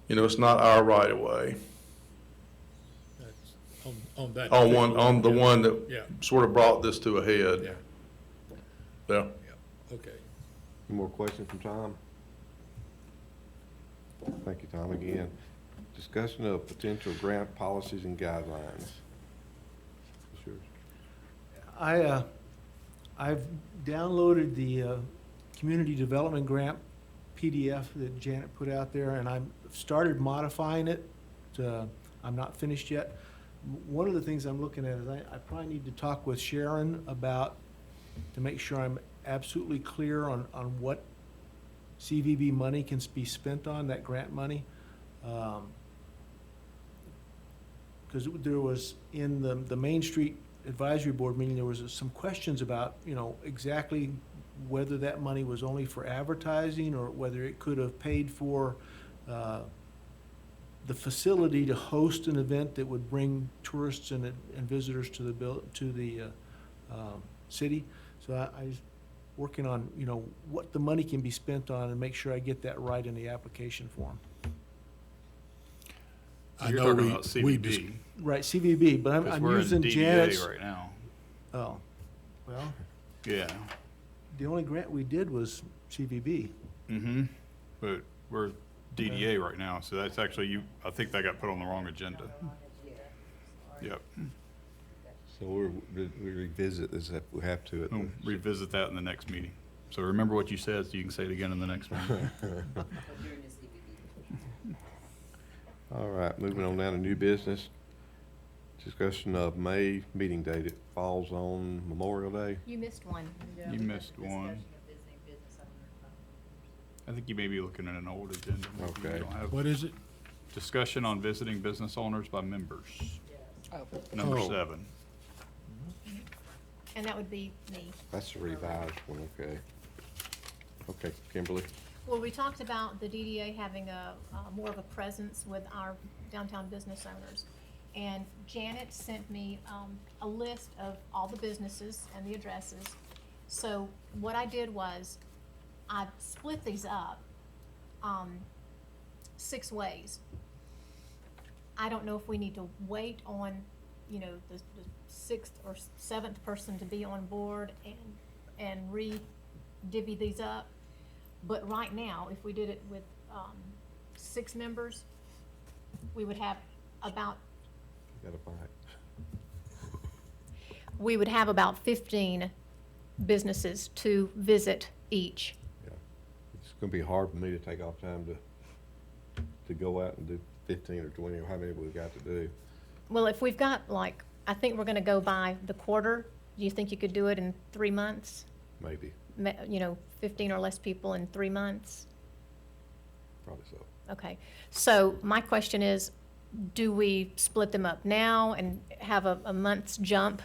It's not our right of way. That's on that. On the one that Yeah. sort of brought this to a head. Yeah, Yeah. okay. Any more questions from Tom? Thank you, Tom, again. Discussion of potential grant policies and guidelines. Sure. I've downloaded the community development grant PDF that Janet put out there, and I've started modifying it. I'm not finished yet. One of the things I'm looking at is I probably need to talk with Sharon to make sure I'm absolutely clear on what CVB money can be spent on, that grant money. Because there was, in the Main Street Advisory Board meeting, there was some questions about, exactly whether that money was only for advertising or whether it could have paid for the facility to host an event that would bring tourists and visitors to the city. So I was working on, what the money can be spent on and make sure I get that right in the application form. I You're know talking about we just- CVB, Right, CVB, but because I'm we're in using DDA Janet's. right now. Oh, well, Yeah. the only grant we did was CVB. Mm-hmm. But we're DDA right now, so that's actually I think that got put on the wrong agenda. Yep. So we revisit this if we have to. We'll revisit that in the next meeting. So remember what you said, so you can say it again in the next meeting. All right, moving on down to new business. Discussion of May meeting date. It falls on Memorial Day. You missed one. You missed one. I think you may be looking at an old agenda. Maybe you Okay. don't have- What is it? Discussion on visiting business owners by members, Yes. number Oh. 7. And that would be me. That's the revised one, okay. Okay, Kimberly? Well, we talked about the DDA having more of a presence with our downtown business owners. And Janet sent me a list of all the businesses and the addresses. So what I did was, I split these up 6 ways. I don't know if we need to wait on, you know, the 6th or 7th person to be on board and re-divvy these up. But right now, if we did it with 6 members, we would have about You gotta buy it. we would have about 15 businesses to visit each. Yeah. It's gonna be hard for me to take off time to go out and do 15 or 20, or how many we've got to do. Well, if we've got like, I think we're gonna go by the quarter, do you think you could do it in 3 months? Maybe, You know, 15 or less people in 3 months? probably so. Okay, so my question is, do we split them up now and have a month's jump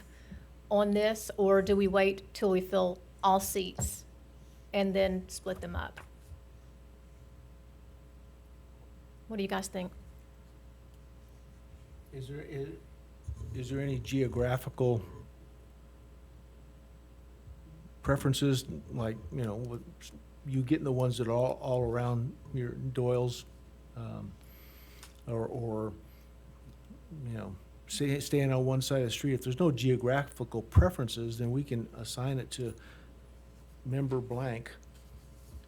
on this? Or do we wait till we fill all seats and then split them up? What do you guys think? Is there any geographical preferences, like, you know, with you getting the ones that are all around your Doyle's, or, you know, staying on one side of the street? If there's no geographical preferences, then we can assign it to member blank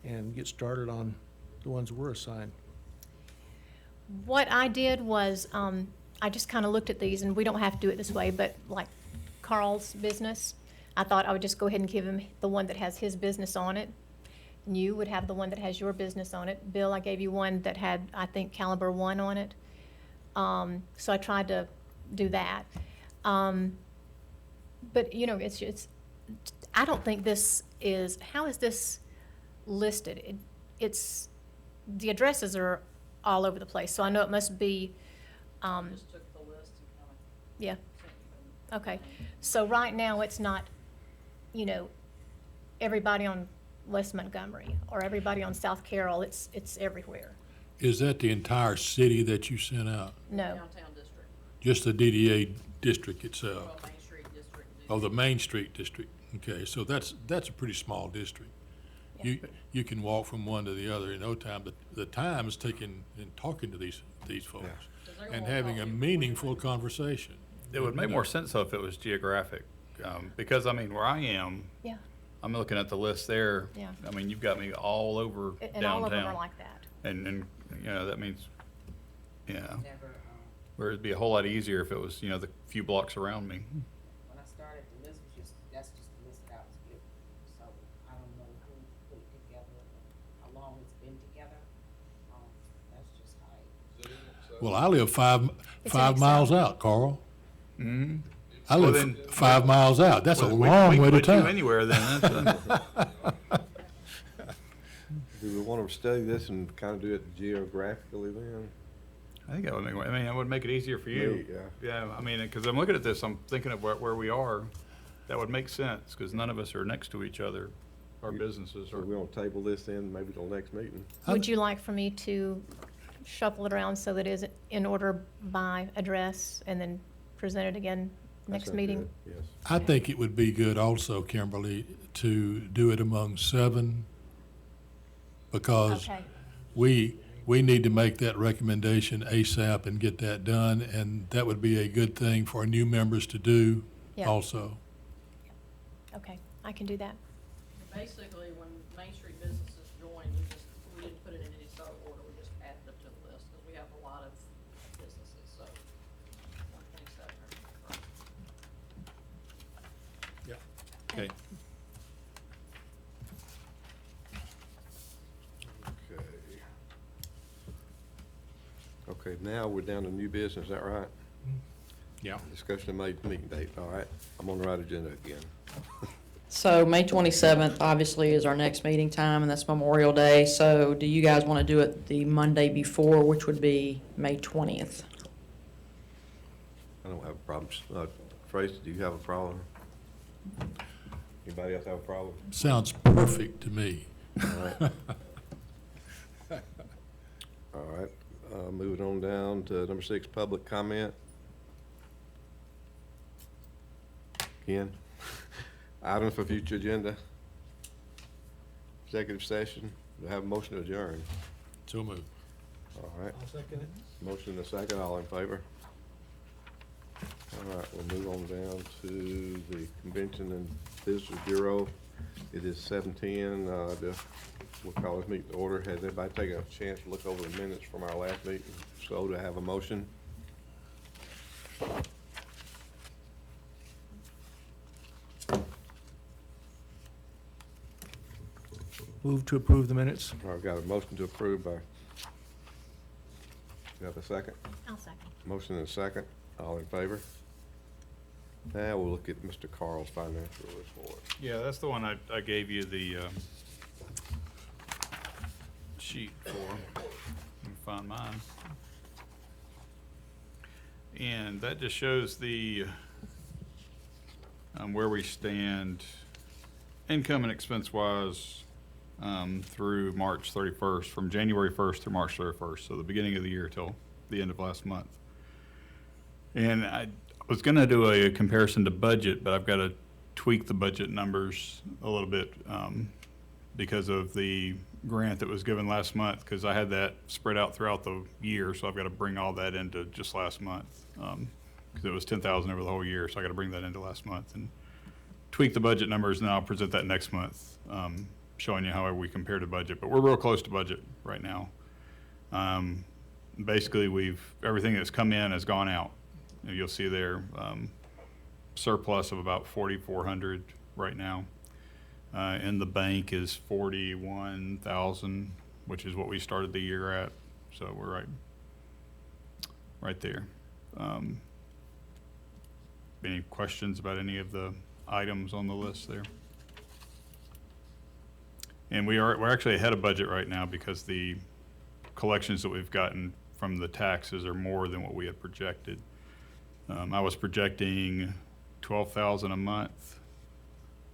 and get started on the ones we're assigned. What I did was, I just kind of looked at these, and we don't have to do it this way, but like Carl's business, I thought I would just go ahead and give him the one that has his business on it. And you would have the one that has your business on it. Bill, I gave you one that had, I think, Caliber 1 on it. So I tried to do that. But, you know, it's, I don't think this is, how is this listed? It's, the addresses are all over the place, so I know it must be, Just took the list and kind of yeah, sent them. okay. So right now, it's not, you know, everybody on West Montgomery or everybody on South Carroll, it's everywhere. Is that the entire city that you sent out? No, Downtown district, Just the DDA district itself? well, Main Street district. Oh, the Main Street district. Okay, so that's a pretty small district. You can walk from one to the other in no time, but the time is taken in talking to these folks and having a meaningful conversation. It would make more sense though if it was geographic, because I mean, where I am, yeah, I'm looking at the list there. Yeah. I mean, you've got me all over and all of them are downtown. like that. And, you know, that means, yeah, Never, where it'd be a whole lot easier if it was, you know, the few blocks around me. when I started, the list was just, that's just the list that I was given. So I don't know who put it together, how long it's been together. That's just how it. Well, I live It's five in miles Excel. out, Carl. Mm-hmm. I Well, live then- 5 miles out. That's a We long can way to put you town. anywhere then. That's, Do we want to study this and kind of do it geographically then? I think that would make, I mean, that would make it easier for you. Me, yeah. Yeah, I mean, because I'm looking at this, I'm thinking of where we are. That would make sense, because none of us are next to each other, our businesses So are. we're gonna table this then, maybe till next meeting? Would you like for me to shuffle it around so that it is in order by address and then present it again That next sounds meeting? good, yes. I think it would be good also, Kimberly, to do it among 7, because Okay, we need to make that recommendation ASAP and get that done, and that would be a good thing for new members to do Yeah. also. okay, I can do that. Basically, when Main Street businesses join, we didn't put it in any sort of order, we just added it to the list, because we have a lot of businesses, so. 127 are. Okay. Okay, now we're down to new business, is that right? Yeah. Discussion of made meeting date, all right. I'm on the right agenda again. So May 27th, obviously, is our next meeting time, and that's Memorial Day. So do you guys want to do it the Monday before, which would be May 20th? I don't have a problem. Tracy, do you have a problem? Anybody else have a problem? Sounds perfect to me. All right. All right, moving on down to number 6, public comment. Ken, items for future agenda. Executive session, do I have a motion to adjourn? So moved. All right, I'll second it. motion and a second, all in favor? All right, we'll move on down to the Convention and Visitors Bureau. It is 7:10, we'll call this meeting to order. Has everybody taken a chance to look over the minutes from our last meeting? So to have a motion? Move to approve the minutes. All right, got a motion to approve by, you have a second? I'll second. Motion and a second, all in favor? Now we'll look at Mr. Carl's financial report. Yeah, that's the one I gave you the sheet for. Let me find mine. And that just shows the, where we stand income and expense wise through March 31st, from January 1st through March 31st, so the beginning of the year till the end of last month. And I was gonna do a comparison to budget, but I've got to tweak the budget numbers a little bit because of the grant that was given last month, because I had that spread out throughout the year, so I've got to bring all that into just last month. Because it was 10,000 over the whole year, so I got to bring that into last month and tweak the budget numbers, and then I'll present that next month, showing you how we compare to budget. But we're real close to budget right now. Basically, everything that's come in has gone out. You'll see there surplus of about 4,400 right now. In the bank is 41,000, which is what we started the year at. So we're right there. Any questions about any of the items on the list there? And we're actually ahead of budget right now because the collections that we've gotten from the taxes are more than what we had projected. I was projecting 12,000 a month,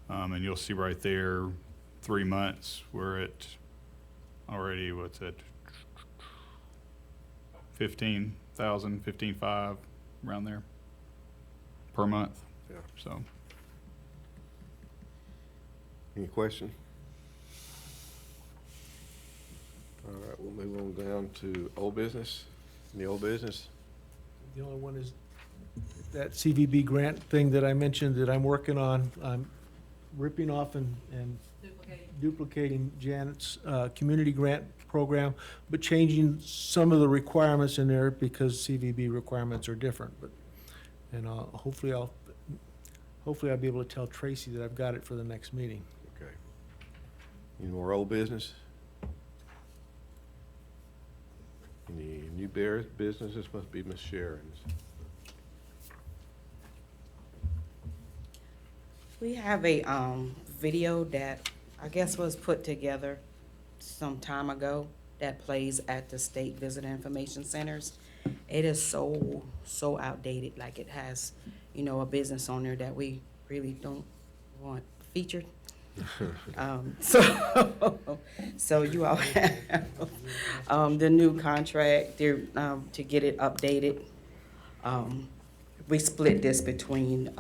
and you'll see right there, 3 months, we're at already, what's it, 15,000, 15,500, around there, per month. Yeah. So, Any questions? All right, we'll move on down to old business. Any old business? The only one is that CVB grant thing that I mentioned that I'm working on. I'm ripping off and duplicating Janet's community grant program, but changing some of the requirements in there because CVB requirements are different. But and hopefully I'll be able to tell Tracy that I've got it for the next meeting. Okay. Any more old business? Any new business? This must be Miss Sharon's. We have a video that I guess was put together some time ago that plays at the state visitor information centers. It is so outdated, like it has, a business on there that we really don't want featured. So you all have the new contract there to get it updated. We split this between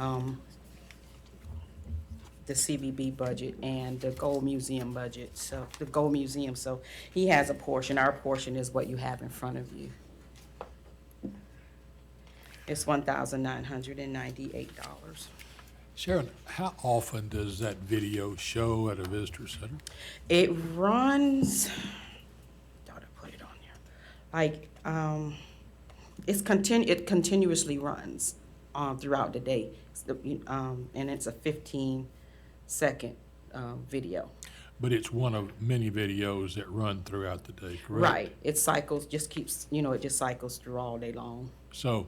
the CVB budget and the Gold Museum budget. So the Gold Museum, so he has a portion. Our portion is what you have in front of you. It's $1,998. Sharon, how often does that video show at a visitor center? It runs, thought I put it on there. It continuously runs throughout the day. And it's a 15-second video. But it's one of many videos that run throughout the day, correct? Right. It cycles, just keeps, it just cycles through all day long. So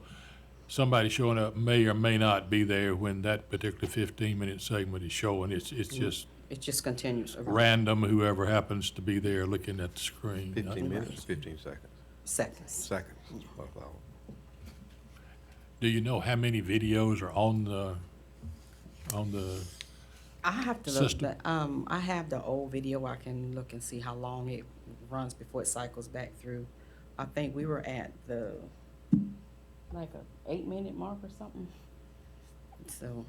somebody showing up may or may not be there when that particular 15-minute segment is showing. It's just It just continues around random, whoever happens to be there looking at the screen. 15 minutes, 15 seconds. seconds. Seconds. Both of them. Do you know how many videos are on the I have to look, System. I have the old video, I can look and see how long it runs before it cycles back through. I think we were at the, like a 8-minute mark or something. So,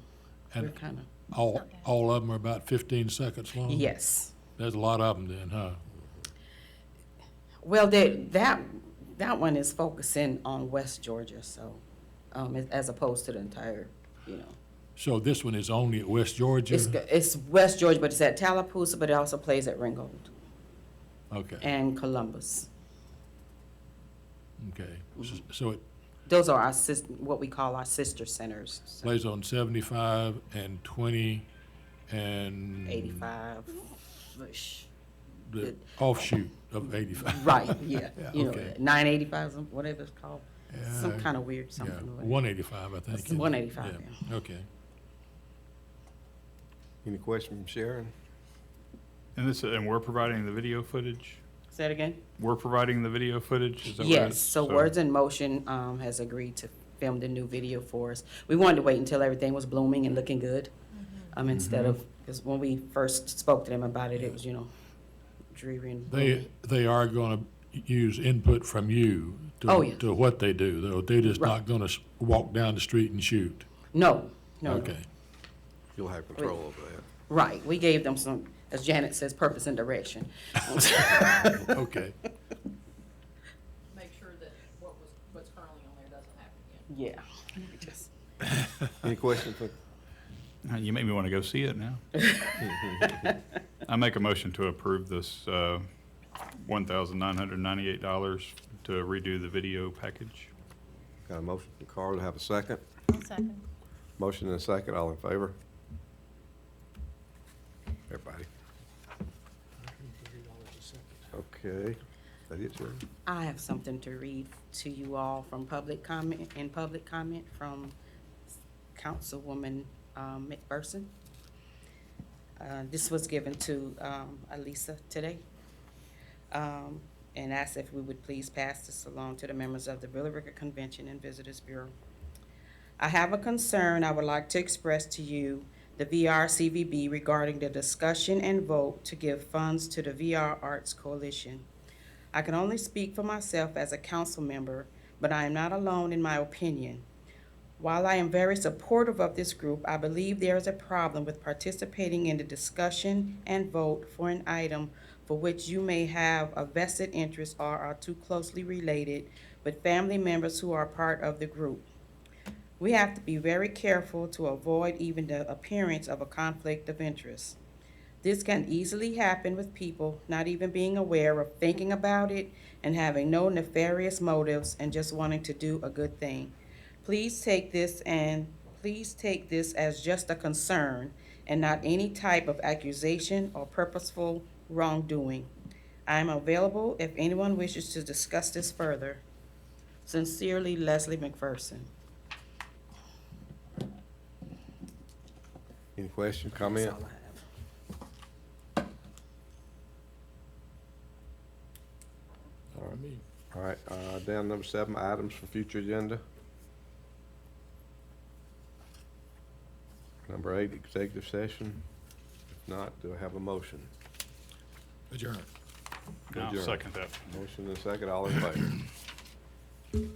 we're And kinda, all of them are about 15 seconds long? yes. There's a lot of them then, huh? Well, that one is focusing on West Georgia, so, as opposed to the entire, you know. So this one is only at West Georgia? It's West Georgia, but it's at Tallapoosa, but it also plays at Ringgold Okay, and Columbus. okay. So it Those are our what we call our sister centers. So plays on 75 and 20 and 85-ish. the offshoot of 85. Right, yeah. Yeah, You know, okay. 985, whatever it's called. Some Yeah, kind of weird Yeah, something. or whatever. 185, I think. It's 185, yeah. Okay. Any question from Sharon? And we're providing the video footage? Say that again? We're providing the video footage? Is that what it Yes, is? so Words in Motion has agreed to film the new video for us. We wanted to wait until everything was blooming and looking good, instead of, because when we first spoke to them about it, it was, you know, dreary and gloomy. They are going to use input from you Oh, yeah. to what they do, though. They're just Right. not going to walk down the street and shoot. No, no. Okay. You'll have control over that. Right, we gave them some, as Janet says, purpose and direction. Okay. Make sure that what's currently on there doesn't happen again. Yeah. we just- Any questions for, You made me want to go see it now. I make a motion to approve this $1,998 to redo the video package. got a motion from Carl to have a second? I'll second. Motion and a second, all in favor? Everybody. Okay, is that it, Sharon? I have something to read to you all from public comment from Councilwoman McPherson. This was given to Alisa today, and asked if we would please pass this along to the members of the Billy Ricker Convention and Visitors Bureau. I have a concern I would like to express to you, the VRCVB, regarding the discussion and vote to give funds to the VR Arts Coalition. I can only speak for myself as a council member, but I am not alone in my opinion. While I am very supportive of this group, I believe there is a problem with participating in the discussion and vote for an item for which you may have a vested interest or are too closely related with family members who are part of the group. We have to be very careful to avoid even the appearance of a conflict of interest. This can easily happen with people not even being aware of thinking about it and having no nefarious motives and just wanting to do a good thing. Please take this as just a concern and not any type of accusation or purposeful wrongdoing. I am available if anyone wishes to discuss this further. Sincerely, Leslie McPherson. Any question, That's comment? all I have. All right. All right, down number 7, items for future agenda. Number 8, executive session. If not, do I have a motion? Adjourn. I'll Adjourn. second that. Motion and a second, all in favor?